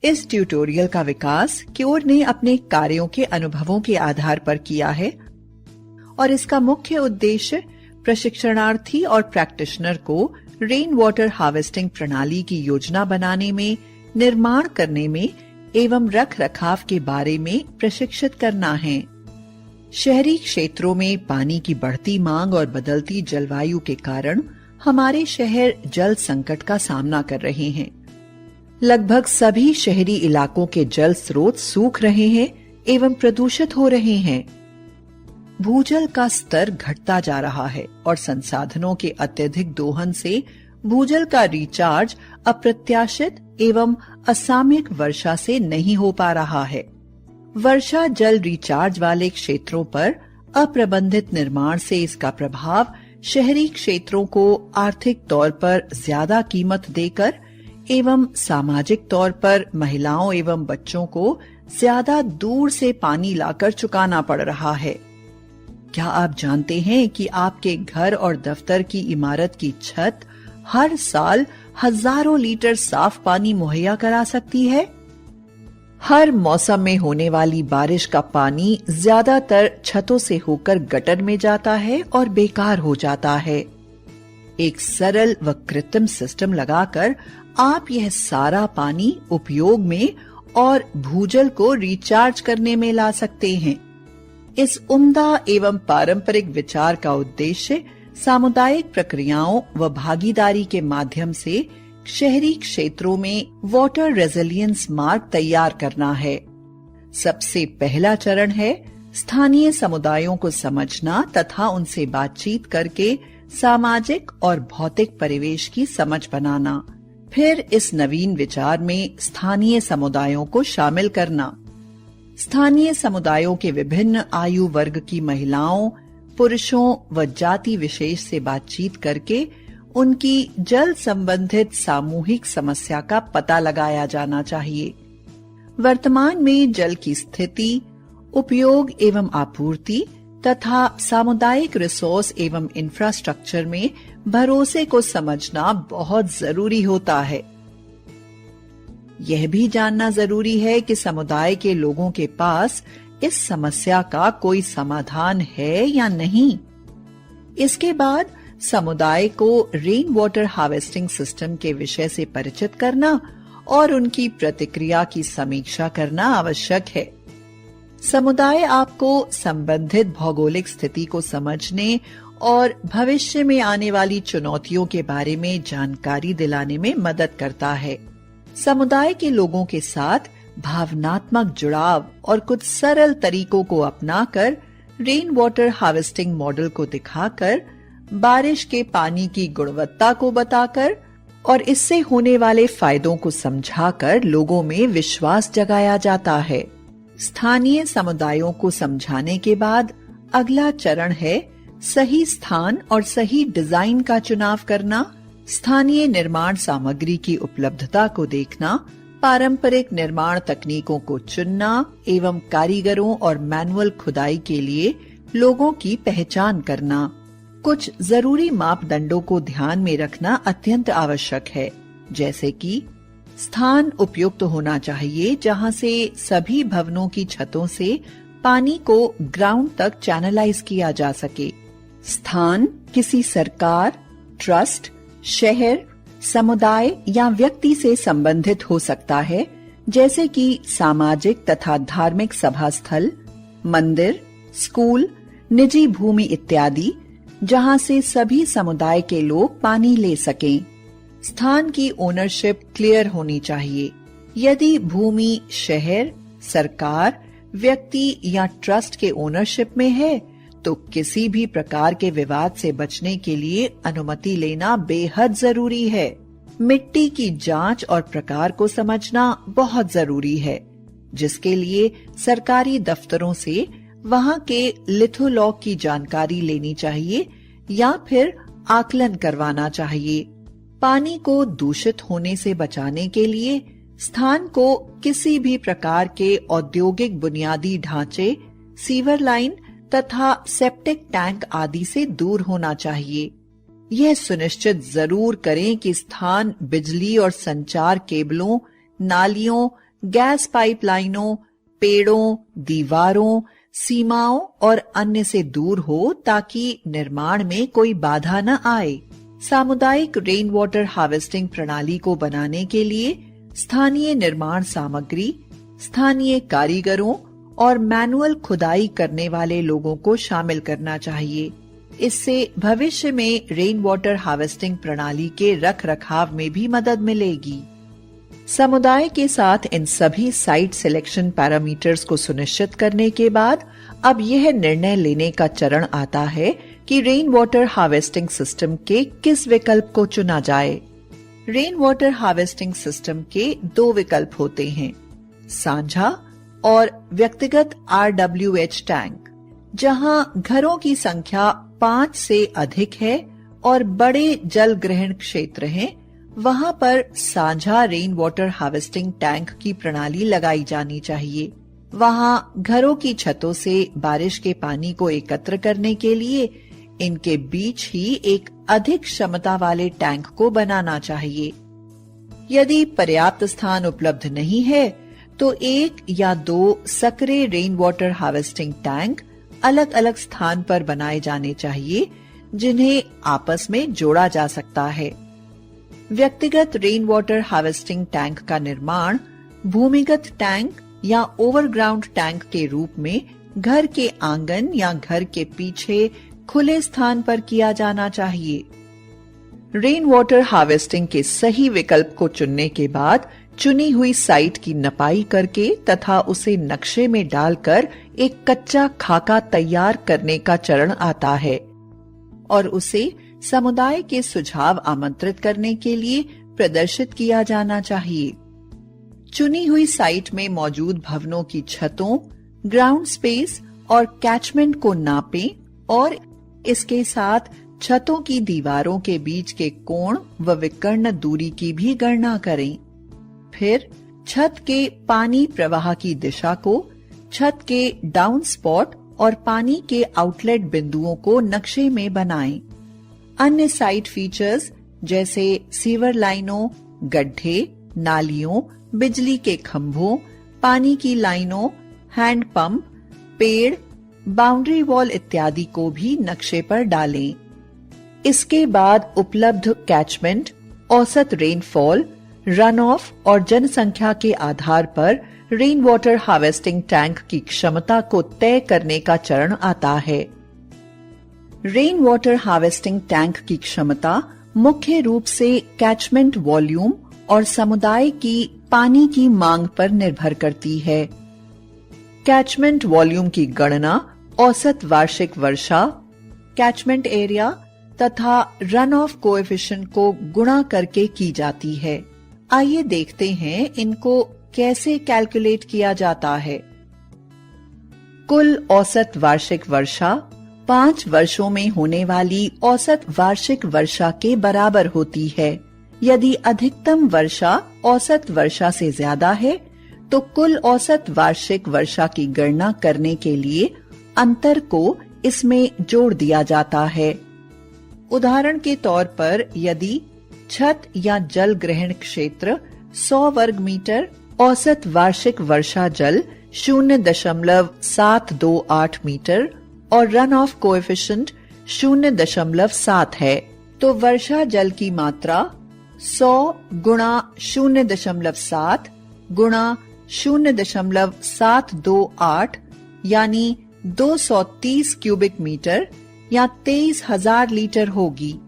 इस ट्यूटोरियल का विकास क्योर ने अपने कार्यों के अनुभवों के आधार पर किया है और इसका मुख्य उद्देश्य प्रशिक्षणार्थी और प्रैक्टिशनर को रेन वाटर हार्वेस्टिंग प्रणाली की योजना बनाने में, निर्माण करने में एवं रख रखाव के बारे में प्रशिक्षित करना है। शहरी क्षेत्रों में पानी की बढ़ती मांग और बदलती जलवायु के कारण हमारे शहर जल संकट का सामना कर रहे हैं। लगभग सभी शहरी इलाकों के जल स्रोत सूख रहे हैं एवं प्रदूषित हो रहे हैं। भूजल का स्तर घटता जा रहा है और संसाधनों के अत्यधिक दोहन से भूजल का रिचार्ज अप्रत्याशित एवं असामयिक वर्षा से नहीं हो पा रहा है। वर्षा जल रिचार्ज वाले क्षेत्रों पर अप्रबंधित निर्माण से इसका प्रभाव शहरी क्षेत्रों को आर्थिक तौर पर ज्यादा कीमत देकर एवं सामाजिक तौर पर महिलाओं एवं बच्चों को ज्यादा दूर से पानी लाकर चुकाना पड़ रहा है। क्या आप जानते हैं कि आपके घर और दफ्तर की इमारत की छत हर साल हजारों लीटर साफ पानी मुहैया करा सकती है? हर मौसम में होने वाली बारिश का पानी ज्यादातर छतों से होकर गटर में जाता है और बेकार हो जाता है। एक सरल व कृत्रिम सिस्टम लगाकर आप यह सारा पानी उपयोग में और भूजल को रिचार्ज करने में ला सकते हैं। इस उम्दा एवं पारंपरिक विचार का उद्देश्य सामुदायिक प्रक्रियाओं व भागीदारी के माध्यम से शहरी क्षेत्रों में वाटर रेजिलियंस मार्ग तैयार करना है। सबसे पहला चरण है स्थानीय समुदायों को समझना तथा उनसे बातचीत करके सामाजिक और भौतिक परिवेश की समझ बनाना। फिर इस नवीन विचार में स्थानीय समुदायों को शामिल करना। स्थानीय समुदायों के विभिन्न आयु वर्ग की महिलाओं, पुरुषों व जाति विशेष से बातचीत करके उनकी जल संबंधित सामूहिक समस्या का पता लगाया जाना चाहिए। वर्तमान में जल की स्थिति, उपयोग एवं आपूर्ति तथा सामुदायिक रिसोर्स एवं इंफ्रास्ट्रक्चर में भरोसे को समझना बहुत जरूरी होता है। यह भी जानना जरूरी है कि समुदाय के लोगों के पास इस समस्या का कोई समाधान है या नहीं। इसके बाद समुदाय को रेन वाटर हार्वेस्टिंग सिस्टम के विषय से परिचित करना और उनकी प्रतिक्रिया की समीक्षा करना आवश्यक है। समुदाय आपको संबंधित भौगोलिक स्थिति को समझने और भविष्य में आने वाली चुनौतियों के बारे में जानकारी दिलाने में मदद करता है। समुदाय के लोगों के साथ भावनात्मक जुड़ाव और कुछ सरल तरीकों को अपनाकर रेन वाटर हार्वेस्टिंग मॉडल को दिखाकर, बारिश के पानी की गुणवत्ता को बताकर और इससे होने वाले फायदों को समझाकर लोगों में विश्वास जगाया जाता है। स्थानीय समुदायों को समझाने के बाद अगला चरण है सही स्थान और सही डिजाइन का चुनाव करना, स्थानीय निर्माण सामग्री की उपलब्धता को देखना, पारंपरिक निर्माण तकनीकों को चुनना एवं कारीगरों और मैनुअल खुदाई के लिए लोगों की पहचान करना। कुछ जरूरी मापदंडों को ध्यान में रखना अत्यंत आवश्यक है, जैसे कि स्थान उपयुक्त होना चाहिए जहां से सभी भवनों की छतों से पानी को ग्राउंड तक चैनलाइज किया जा सके। स्थान किसी सरकार, ट्रस्ट, शहर, समुदाय या व्यक्ति से संबंधित हो सकता है, जैसे कि सामाजिक तथा धार्मिक सभा स्थल, मंदिर, स्कूल, निजी भूमि इत्यादि, जहां से सभी समुदाय के लोग पानी ले सकें। स्थान की ओनरशिप क्लियर होनी चाहिए। यदि भूमि शहर, सरकार, व्यक्ति या ट्रस्ट के ओनरशिप में है तो किसी भी प्रकार के विवाद से बचने के लिए अनुमति लेना बेहद जरूरी है। मिट्टी की जांच और प्रकार को समझना बहुत जरूरी है, जिसके लिए सरकारी दफ्तरों से वहां के लिथोलॉग की जानकारी लेनी चाहिए या फिर आकलन करवाना चाहिए। पानी को दूषित होने से बचाने के लिए स्थान को किसी भी प्रकार के औद्योगिक बुनियादी ढांचे, सीवर लाइन तथा सेप्टिक टैंक आदि से दूर होना चाहिए। यह सुनिश्चित जरूर करें कि स्थान बिजली और संचार केबलों, नालियों, गैस पाइपलाइनों, पेड़ों, दीवारों, सीमाओं और अन्य से दूर हो ताकि निर्माण में कोई बाधा न आए। सामुदायिक रेन वाटर हार्वेस्टिंग प्रणाली को बनाने के लिए स्थानीय निर्माण सामग्री, स्थानीय कारीगरों और मैनुअल खुदाई करने वाले लोगों को शामिल करना चाहिए। इससे भविष्य में रेन वाटर हार्वेस्टिंग प्रणाली के रखरखाव में भी मदद मिलेगी। समुदाय के साथ इन सभी साइट सिलेक्शन पैरामीटर्स को सुनिश्चित करने के बाद अब यह निर्णय लेने का चरण आता है कि रेन वाटर हार्वेस्टिंग सिस्टम के किस विकल्प को चुना जाए। रेन वाटर हार्वेस्टिंग सिस्टम के 2 विकल्प होते हैं, साझा और व्यक्तिगत RWH टैंक। जहां घरों की संख्या 5 से अधिक है और बड़े जल ग्रहण क्षेत्र हैं, वहां पर साझा रेन वाटर हार्वेस्टिंग टैंक की प्रणाली लगाई जानी चाहिए। वहां घरों की छतों से बारिश के पानी को एकत्र करने के लिए इनके बीच ही एक अधिक क्षमता वाले टैंक को बनाना चाहिए। यदि पर्याप्त स्थान उपलब्ध नहीं है तो 1 या 2 सक्रिय रेन वाटर हार्वेस्टिंग टैंक अलग अलग स्थान पर बनाए जाने चाहिए, जिन्हें आपस में जोड़ा जा सकता है। व्यक्तिगत रेन वाटर हार्वेस्टिंग टैंक का निर्माण भूमिगत टैंक या ओवरग्राउंड टैंक के रूप में घर के आंगन या घर के पीछे खुले स्थान पर किया जाना चाहिए। रेन वाटर हार्वेस्टिंग के सही विकल्प को चुनने के बाद चुनी हुई साइट की नपाई करके तथा उसे नक्शे में डालकर एक कच्चा खाका तैयार करने का चरण आता है और उसे समुदाय के सुझाव आमंत्रित करने के लिए प्रदर्शित किया जाना चाहिए। चुनी हुई साइट में मौजूद भवनों की छतों, ग्राउंड स्पेस और कैचमेंट को नापें और इसके साथ छतों की दीवारों के बीच के कोण व विकर्ण दूरी की भी गणना करें। फिर छत के पानी प्रवाह की दिशा को, छत के डाउन स्पॉट और पानी के आउटलेट बिंदुओं को नक्शे में बनाएं। अन्य साइट फीचर्स जैसे सीवर लाइनों, गड्ढे, नालियों, बिजली के खंभों, पानी की लाइनों, हैंड पंप, पेड़, बाउंड्री वॉल इत्यादि को भी नक्शे पर डालें। इसके बाद उपलब्ध कैचमेंट, औसत रेनफॉल, रन ऑफ और जनसंख्या के आधार पर रेन वाटर हार्वेस्टिंग टैंक की क्षमता को तय करने का चरण आता है। रेन वाटर हार्वेस्टिंग टैंक की क्षमता मुख्य रूप से कैचमेंट वॉल्यूम और समुदाय की पानी की मांग पर निर्भर करती है। कैचमेंट वॉल्यूम की गणना औसत वार्षिक वर्षा, कैचमेंट एरिया तथा रन ऑफ कोएफिशिएंट को गुणा करके की जाती है। आइए देखते हैं इनको कैसे कैलकुलेट किया जाता है। कुल औसत वार्षिक वर्षा 5 वर्षों में होने वाली औसत वार्षिक वर्षा के बराबर होती है। यदि अधिकतम वर्षा औसत वर्षा से ज्यादा है तो कुल औसत वार्षिक वर्षा की गणना करने के लिए अंतर को इसमें जोड़ दिया जाता है। उदाहरण के तौर पर यदि छत या जल ग्रहण क्षेत्र 100 वर्ग मीटर, औसत वार्षिक वर्षा जल 0.728 मीटर और रन ऑफ कोएफिशिएंट 0.7 है, तो वर्षा जल की मात्रा 100 गुणा 0.7 गुणा 0.728 यानी 230 क्यूबिक मीटर या 23,000 लीटर होगी।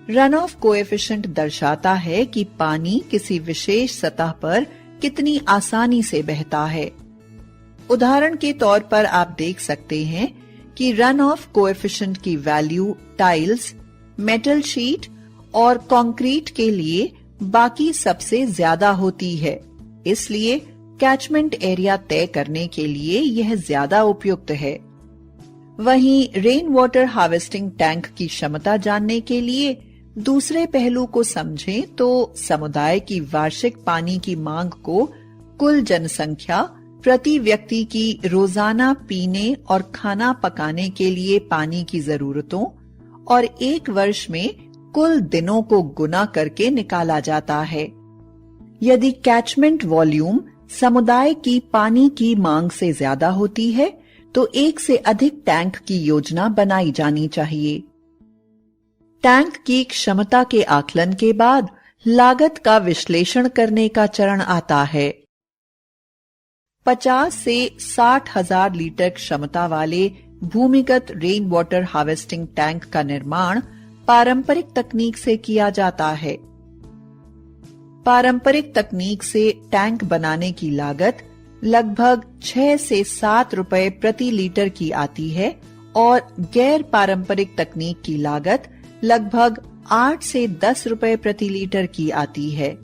रन ऑफ कोएफिशिएंट दर्शाता है कि पानी किसी विशेष सतह पर कितनी आसानी से बहता है। उदाहरण के तौर पर आप देख सकते हैं कि रन ऑफ कोएफिशिएंट की वैल्यू टाइल्स, मेटल शीट और कंक्रीट के लिए बाकी सबसे ज्यादा होती है, इसलिए कैचमेंट एरिया तय करने के लिए यह ज्यादा उपयुक्त है। वहीं रेन वाटर हार्वेस्टिंग टैंक की क्षमता जानने के लिए दूसरे पहलू को समझें तो समुदाय की वार्षिक पानी की मांग को कुल जनसंख्या, प्रति व्यक्ति की रोजाना पीने और खाना पकाने के लिए पानी की जरूरतों और एक वर्ष में कुल दिनों को गुना करके निकाला जाता है। यदि कैचमेंट वॉल्यूम समुदाय की पानी की मांग से ज्यादा होती है तो एक से अधिक टैंक की योजना बनाई जानी चाहिए। टैंक की क्षमता के आकलन के बाद लागत का विश्लेषण करने का चरण आता है। 50 से 60,000 लीटर क्षमता वाले भूमिगत रेन वाटर हार्वेस्टिंग टैंक का निर्माण पारंपरिक तकनीक से किया जाता है। पारंपरिक तकनीक से टैंक बनाने की लागत लगभग 6 से 7 रुपए प्रति लीटर की आती है और गैर पारंपरिक तकनीक की लागत लगभग 8 से 10 रुपए प्रति लीटर की आती है।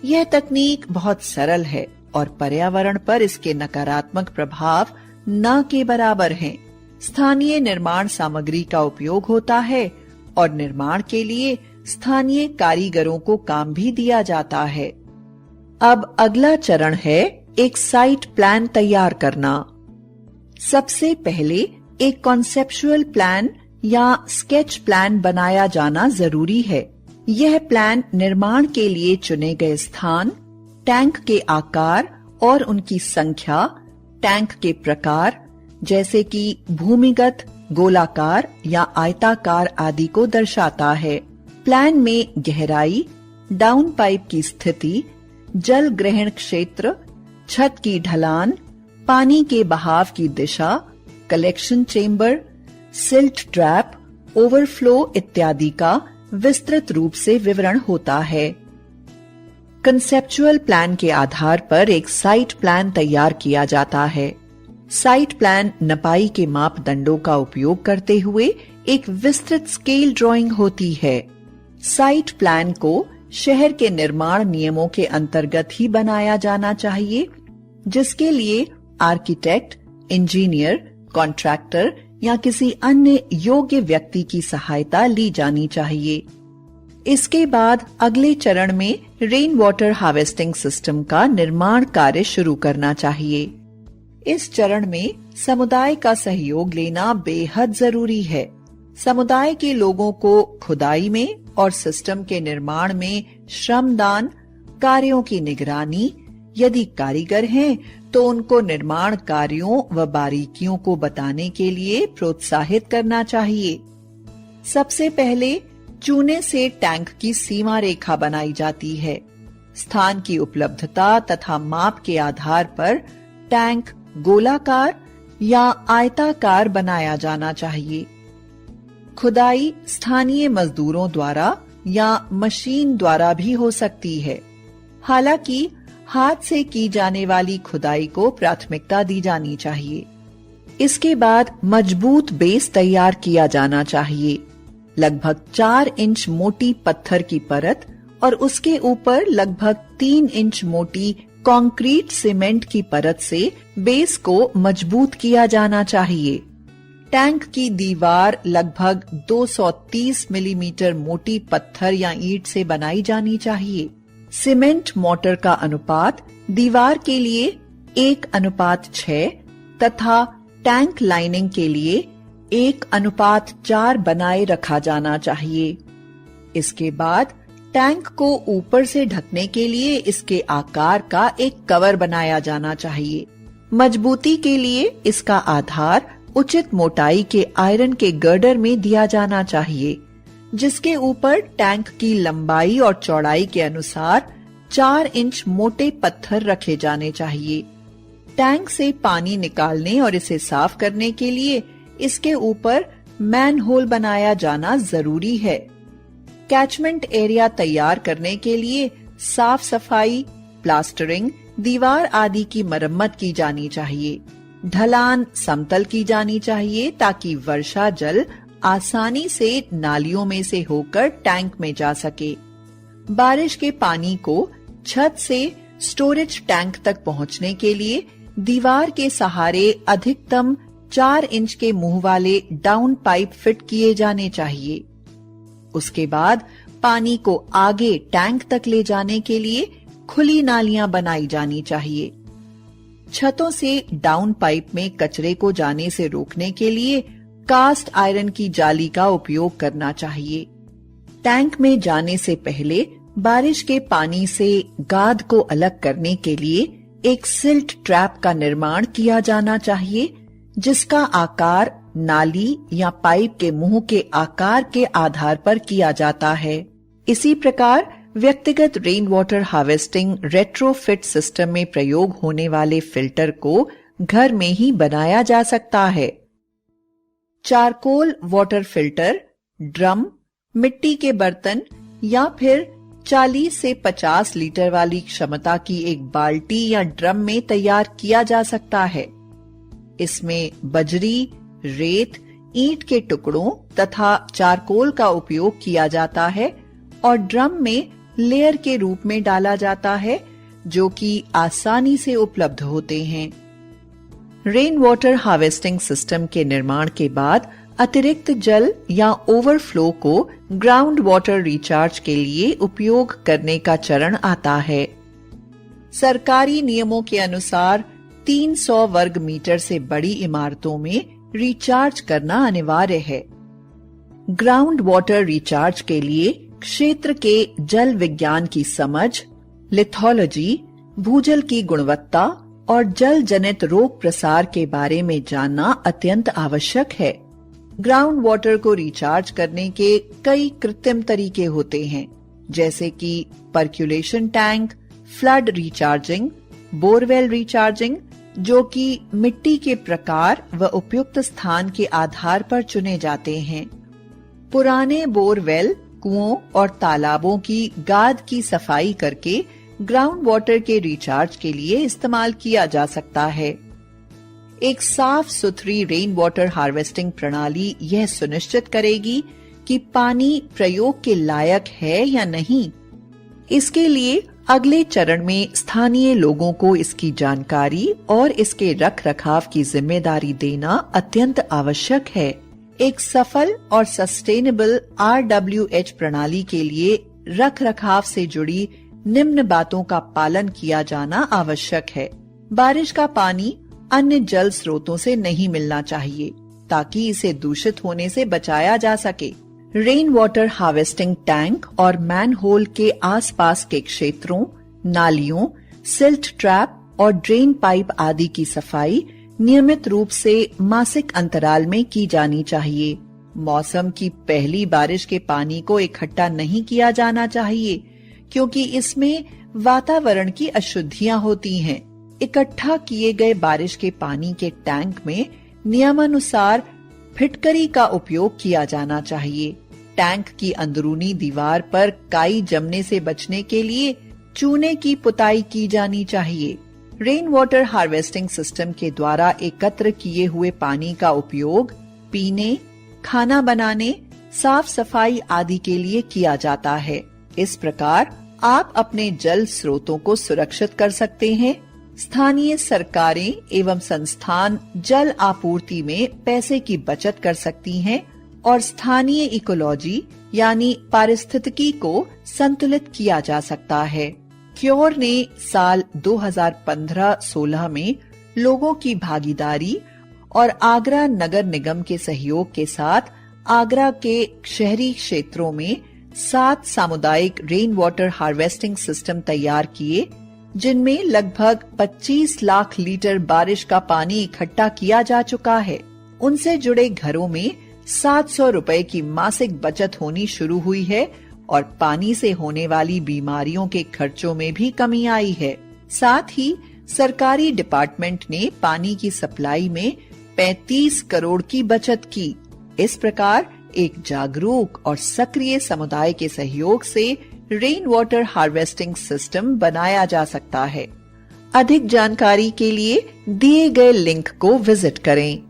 यह तकनीक बहुत सरल है और पर्यावरण पर इसके नकारात्मक प्रभाव न के बराबर हैं। स्थानीय निर्माण सामग्री का उपयोग होता है और निर्माण के लिए स्थानीय कारीगरों को काम भी दिया जाता है। अब अगला चरण है एक साइट प्लान तैयार करना। सबसे पहले एक कॉन्सेप्चुअल प्लान या स्केच प्लान बनाया जाना जरूरी है। यह प्लान निर्माण के लिए चुने गए स्थान, टैंक के आकार और उनकी संख्या, टैंक के प्रकार जैसे कि भूमिगत, गोलाकार या आयताकार आदि को दर्शाता है। प्लान में गहराई, डाउन पाइप की स्थिति, जल ग्रहण क्षेत्र, छत की ढलान, पानी के बहाव की दिशा, collection chamber, silt trap, overflow इत्यादि का विस्तृत रूप से विवरण होता है। कंसेप्चुअल प्लान के आधार पर एक साइट प्लान तैयार किया जाता है। साइट प्लान नपाई के मापदंडों का उपयोग करते हुए एक विस्तृत स्केल ड्राइंग होती है। साइट प्लान को शहर के निर्माण नियमों के अंतर्गत ही बनाया जाना चाहिए, जिसके लिए आर्किटेक्ट, इंजीनियर, कॉन्ट्रैक्टर या किसी अन्य योग्य व्यक्ति की सहायता ली जानी चाहिए। इसके बाद अगले चरण में रेन वाटर हार्वेस्टिंग सिस्टम का निर्माण कार्य शुरू करना चाहिए। इस चरण में समुदाय का सहयोग लेना बेहद जरूरी है। समुदाय के लोगों को खुदाई में और सिस्टम के निर्माण में श्रमदान, कार्यों की निगरानी, यदि कारीगर हैं तो उनको निर्माण कार्यों व बारीकियों को बताने के लिए प्रोत्साहित करना चाहिए। सबसे पहले चूने से टैंक की सीमा रेखा बनाई जाती है। स्थान की उपलब्धता तथा माप के आधार पर टैंक गोलाकार या आयताकार बनाया जाना चाहिए। खुदाई स्थानीय मजदूरों द्वारा या मशीन द्वारा भी हो सकती है। हालांकि हाथ से की जाने वाली खुदाई को प्राथमिकता दी जानी चाहिए। इसके बाद मजबूत बेस तैयार किया जाना चाहिए। लगभग 4 इंच मोटी पत्थर की परत और उसके ऊपर लगभग 3 इंच मोटी कंक्रीट सीमेंट की परत से बेस को मजबूत किया जाना चाहिए। टैंक की दीवार लगभग 230 मिलीमीटर मोटी पत्थर या ईंट से बनाई जानी चाहिए। सीमेंट मोर्टार का अनुपात दीवार के लिए 1:6 तथा टैंक लाइनिंग के लिए 1:4 बनाए रखा जाना चाहिए। इसके बाद टैंक को ऊपर से ढकने के लिए इसके आकार का एक कवर बनाया जाना चाहिए। मजबूती के लिए इसका आधार उचित मोटाई के आयरन के गर्डर में दिया जाना चाहिए, जिसके ऊपर टैंक की लंबाई और चौड़ाई के अनुसार 4 इंच मोटे पत्थर रखे जाने चाहिए। टैंक से पानी निकालने और इसे साफ करने के लिए इसके ऊपर मैनहोल बनाया जाना जरूरी है। कैचमेंट एरिया तैयार करने के लिए साफ सफाई, प्लास्टरिंग, दीवार आदि की मरम्मत की जानी चाहिए। ढलान समतल की जानी चाहिए ताकि वर्षा जल आसानी से नालियों में से होकर टैंक में जा सके। बारिश के पानी को छत से स्टोरेज टैंक तक पहुंचने के लिए दीवार के सहारे अधिकतम 4 इंच के मुंह वाले डाउन पाइप फिट किए जाने चाहिए। उसके बाद पानी को आगे टैंक तक ले जाने के लिए खुली नालियां बनाई जानी चाहिए। छतों से डाउन पाइप में कचरे को जाने से रोकने के लिए कास्ट आयरन की जाली का उपयोग करना चाहिए। टैंक में जाने से पहले बारिश के पानी से गाद को अलग करने के लिए एक सिल्ट ट्रैप का निर्माण किया जाना चाहिए, जिसका आकार नाली या पाइप के मुंह के आकार के आधार पर किया जाता है। इसी प्रकार व्यक्तिगत rain water harvesting retrofit system में प्रयोग होने वाले फिल्टर को घर में ही बनाया जा सकता है। चारकोल वाटर फिल्टर ड्रम, मिट्टी के बर्तन या फिर 40 से 50 लीटर वाली क्षमता की एक बाल्टी या ड्रम में तैयार किया जा सकता है। इसमें बजरी, रेत, ईंट के टुकड़ों तथा चारकोल का उपयोग किया जाता है और ड्रम में लेयर के रूप में डाला जाता है, जो कि आसानी से उपलब्ध होते हैं। रेन वाटर हार्वेस्टिंग सिस्टम के निर्माण के बाद अतिरिक्त जल या ओवरफ्लो को ग्राउंड वाटर रिचार्ज के लिए उपयोग करने का चरण आता है। सरकारी नियमों के अनुसार 300 वर्ग मीटर से बड़ी इमारतों में रिचार्ज करना अनिवार्य है। ग्राउंड वाटर रिचार्ज के लिए क्षेत्र के जल विज्ञान की समझ, लिथोलॉजी, भूजल की गुणवत्ता और जल जनित रोग प्रसार के बारे में जानना अत्यंत आवश्यक है। ग्राउंड वाटर को रिचार्ज करने के कई कृत्रिम तरीके होते हैं, जैसे कि percolation tank, flood recharging, borewell recharging, जो कि मिट्टी के प्रकार व उपयुक्त स्थान के आधार पर चुने जाते हैं। पुराने बोरवेल, कुओं और तालाबों की गाद की सफाई करके ग्राउंड वाटर के रिचार्ज के लिए इस्तेमाल किया जा सकता है। एक साफ सुथरी रेन वाटर हार्वेस्टिंग प्रणाली यह सुनिश्चित करेगी कि पानी प्रयोग के लायक है या नहीं। इसके लिए अगले चरण में स्थानीय लोगों को इसकी जानकारी और इसके रखरखाव की जिम्मेदारी देना अत्यंत आवश्यक है। एक सफल और सस्टेनेबल RWH प्रणाली के लिए रखरखाव से जुड़ी निम्न बातों का पालन किया जाना आवश्यक है। बारिश का पानी अन्य जल स्रोतों से नहीं मिलना चाहिए, ताकि इसे दूषित होने से बचाया जा सके। रेन वाटर हार्वेस्टिंग टैंक और मैनहोल के आसपास के क्षेत्रों, नालियों, सिल्ट ट्रैप और ड्रेन पाइप आदि की सफाई नियमित रूप से मासिक अंतराल में की जानी चाहिए। मौसम की पहली बारिश के पानी को इकट्ठा नहीं किया जाना चाहिए, क्योंकि इसमें वातावरण की अशुद्धियां होती हैं। इकट्ठा किए गए बारिश के पानी के टैंक में नियमानुसार फिटकरी का उपयोग किया जाना चाहिए। टैंक की अंदरूनी दीवार पर काई जमने से बचने के लिए चूने की पुताई की जानी चाहिए। रेन वाटर हार्वेस्टिंग सिस्टम के द्वारा एकत्र किए हुए पानी का उपयोग पीने, खाना बनाने, साफ सफाई आदि के लिए किया जाता है। इस प्रकार आप अपने जल स्रोतों को सुरक्षित कर सकते हैं। स्थानीय सरकारें एवं संस्थान जल आपूर्ति में पैसे की बचत कर सकती हैं और स्थानीय इकोलॉजी यानी पारिस्थितिकी को संतुलित किया जा सकता है। क्योर ने साल 2015-16 में लोगों की भागीदारी और आगरा नगर निगम के सहयोग के साथ आगरा के शहरी क्षेत्रों में 7 सामुदायिक रेन वाटर हार्वेस्टिंग सिस्टम तैयार किए, जिनमें लगभग 25 लाख लीटर बारिश का पानी इकट्ठा किया जा चुका है। उनसे जुड़े घरों में 700 रुपए की मासिक बचत होनी शुरू हुई है और पानी से होने वाली बीमारियों के खर्चों में भी कमी आई है। साथ ही सरकारी डिपार्टमेंट ने पानी की सप्लाई में 35 करोड़ की बचत की। इस प्रकार एक जागरूक और सक्रिय समुदाय के सहयोग से रेन वाटर हार्वेस्टिंग सिस्टम बनाया जा सकता है। अधिक जानकारी के लिए दिए गए लिंक को विजिट करें।